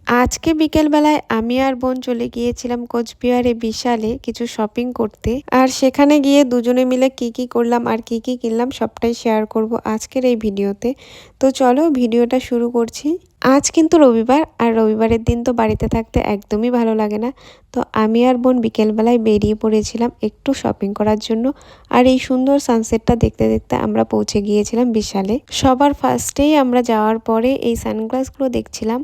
আজকে বিকেলবেলায় আমি আর বোন চলে গিয়েছিলাম কোচবিহারে বিশালে কিছু শপিং করতে। আর সেখানে গিয়ে দুজনে মিলে কি কি করলাম আর কি কি কিনলাম সবটাই শেয়ার করব আজকের এই ভিডিওতে। তো চলো ভিডিওটা শুরু করছি। আজ কিন্তু রবিবার, আর রবিবারের দিন তো বাড়িতে থাকতে একদমই ভালো লাগে না। তো আমি আর বোন বিকেলবেলায় বেরিয়ে পড়েছিলাম একটু শপিং করার জন্য। আর এই সুন্দর সানসেটটা দেখতে দেখতে আমরা পৌঁছে গিয়েছিলাম বিশালে। সবার ফার্স্টেই আমরা যাওয়ার পরে এই সানগ্লাসগুলো দেখছিলাম।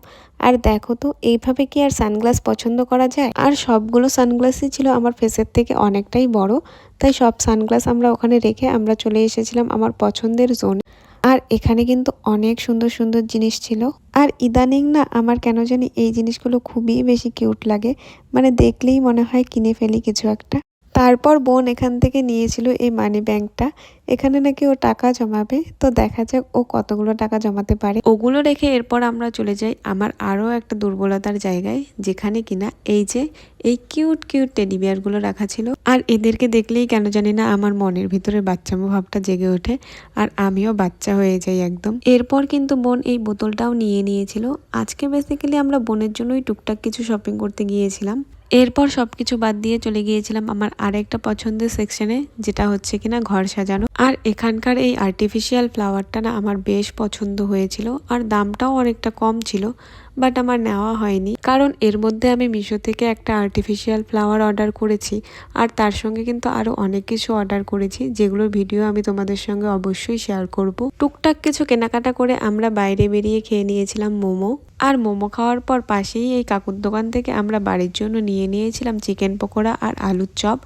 আর দেখো তো এইভাবে কি আর সানগ্লাস পছন্দ করা যায়? আর সবগুলো সানগ্লাসই ছিল আমার ফেসের থেকে অনেকটাই বড়, তাই সব সানগ্লাস আমরা ওখানে রেখে আমরা চলে এসেছিলাম আমার পছন্দের জোন। আর এখানে কিন্তু অনেক সুন্দর সুন্দর জিনিস ছিল। আর ইদানিং না আমার কেন জানি এই জিনিসগুলো খুবই বেশি কিউট লাগে, মানে দেখলেই মনে হয় কিনে ফেলি কিছু একটা। তারপর বোন এখান থেকে নিয়েছিল এই মানি ব্যাংকটা। এখানে নাকি ও টাকা জমাবে, তো দেখা যাক ও কতগুলো টাকা জমাতে পারে। ওগুলো রেখে এরপর আমরা চলে যাই আমার আরও একটা দুর্বলতার জায়গায়, যেখানে কিনা এই যে এই কিউট কিউট টেডি বিয়ারগুলো রাখা ছিল। আর এদেরকে দেখলেই কেন জানি না আমার মনের ভিতরে বাচ্চামো ভাবটা জেগে ওঠে, আর আমিও বাচ্চা হয়ে যাই একদম। এরপর কিন্তু বোন এই বোতলটাও নিয়ে নিয়েছিল। আজকে বেসিক্যালি আমরা বোনের জন্যই টুকটাক কিছু শপিং করতে গিয়েছিলাম। এরপর সবকিছু বাদ দিয়ে চলে গিয়েছিলাম আমার আরেকটা পছন্দের সেকশনে, যেটা হচ্ছে কিনা ঘর সাজানো। আর এখানকার এই আর্টিফিশিয়াল ফ্লাওয়ারটা না আমার বেশ পছন্দ হয়েছিল, আর দামটাও অনেকটা কম ছিল। বাট আমার নেওয়া হয়নি, কারণ এর মধ্যে আমি মিশো থেকে একটা আর্টিফিশিয়াল ফ্লাওয়ার অর্ডার করেছি। আর তার সঙ্গে কিন্তু আরো অনেক কিছু অর্ডার করেছি, যেগুলোর ভিডিও আমি তোমাদের সঙ্গে অবশ্যই শেয়ার করব। টুকটাক কিছু কেনাকাটা করে আমরা বাইরে বেরিয়ে খেয়ে নিয়েছিলাম মোমো। আর মোমো খাওয়ার পর পাশেই এই কাকুর দোকান থেকে আমরা বাড়ির জন্য নিয়ে নিয়েছিলাম চিকেন পকোড়া আর আলুর চপ।